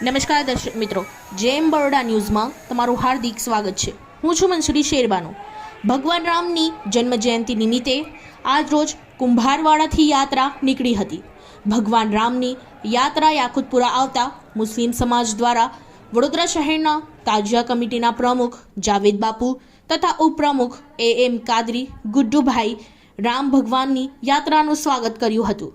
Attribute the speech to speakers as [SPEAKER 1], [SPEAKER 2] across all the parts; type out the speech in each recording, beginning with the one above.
[SPEAKER 1] નમસ્કાર દર્શક મિત્રો, જેમ બરોડા ન્યૂઝમાં તમારું હાર્દિક સ્વાગત છે। હું છું મંસૂરી શેરબાનો। ભગવાન રામની જન્મ જયંતિ નિમિત્તે આજ રોજ કુંભારવાડાથી યાત્રા નીકળી હતી। ભગવાન રામની યાત્રા યાકુતપુરા આવતા મુસ્લિમ સમાજ દ્વારા વડોદરા શહેરના તાજિયા કમિટીના પ્રમુખ જાવેદ બાપુ તથા ઉપપ્રમુખ AM કાદરી ગુડ્ડુભાઈ રામ ભગવાનની યાત્રાનું સ્વાગત કર્યું હતું।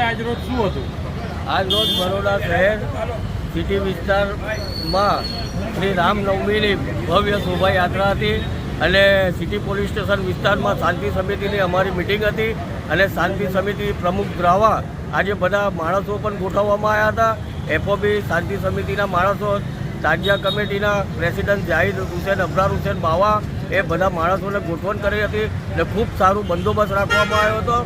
[SPEAKER 2] आज रोज શું હતું?
[SPEAKER 3] આજ રોજ બરોડા શહેર સિટી વિસ્તારમાં શ્રી રામનવમીની ભવ્ય શોભાયાત્રા હતી અને સિટી પોલીસ સ્ટેશન વિસ્તારમાં શાંતિ સમિતિની અમારી મિટિંગ હતી અને શાંતિ સમિતિ પ્રમુખ દ્રાવા આજે બધા માણસો પણ ગોઠવવામાં આવ્યા હતા। FOB શાંતિ સમિતિના માણસો, તાજિયા કમિટીના પ્રેસિડેન્ટ જાહિદ હુસેન અબરાર હુસેન બાવા એ બધા માણસોને ગોઠવણ કરી હતી અને ખૂબ સારું બંદોબસ્ત રાખવામાં આવ્યો હતો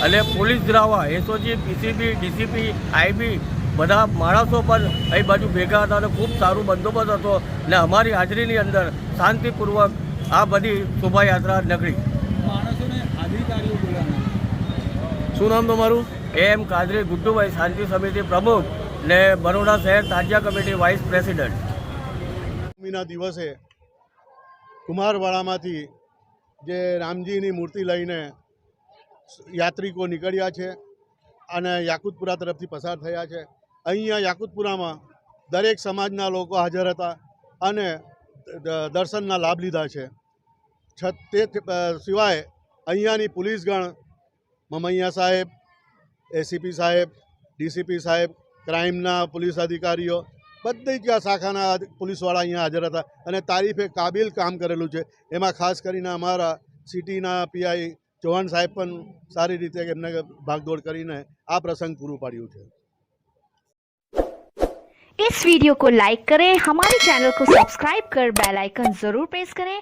[SPEAKER 3] અને police દ્રાવા SOG, PCB, DCP, IB બધા માણસો પણ અહીં બાજુ ભેગા હતા અને ખૂબ સારું બંદોબસ્ત હતો અને અમારી હાજરીની અંદર શાંતિપૂર્વક આ બધી શોભાયાત્રા નીકળી।
[SPEAKER 2] માણસોને અધિકારીઓ બોલાવવાના।
[SPEAKER 3] શું નામ તમારું? AM કાદરી ગુડ્ડુભાઈ, શાંતિ સમિતિ પ્રમુખ ને બરોડા શહેર તાજિયા કમિટી વાઇસ પ્રેસિડેન્ટ।
[SPEAKER 4] નવમીના દિવસે કુંભારવાડામાંથી જે રામજીની મૂર્તિ લઈને યાત્રિકો નીકળ્યા છે અને યાકુતપુરા તરફથી પસાર થયા છે। અહીંયા યાકુતપુરામાં દરેક સમાજના લોકો હાજર હતા અને દર્શનના લાભ લીધા છે। તે સિવાય અહીંયાની પોલીસગણ, મમૈયા સાહેબ, ACP સાહેબ, DCP સાહેબ, ક્રાઇમના પોલીસ અધિકારીઓ, બધી જ શાખાના પોલીસવાળા અહીંયા હાજર હતા અને તારીફે કાબિલ કામ કરેલું છે। એમાં ખાસ કરીને અમારા સિટીના PI चौहान साहब पण सारी रीते एमने भागदौड़ करीने आ प्रसंग पूरू पाड्યું છે।
[SPEAKER 5] इस वीडियो को लाइक करें, हमारे चैनल को सब्सक्राइब कर बेल आइकन जरूर प्रेस करें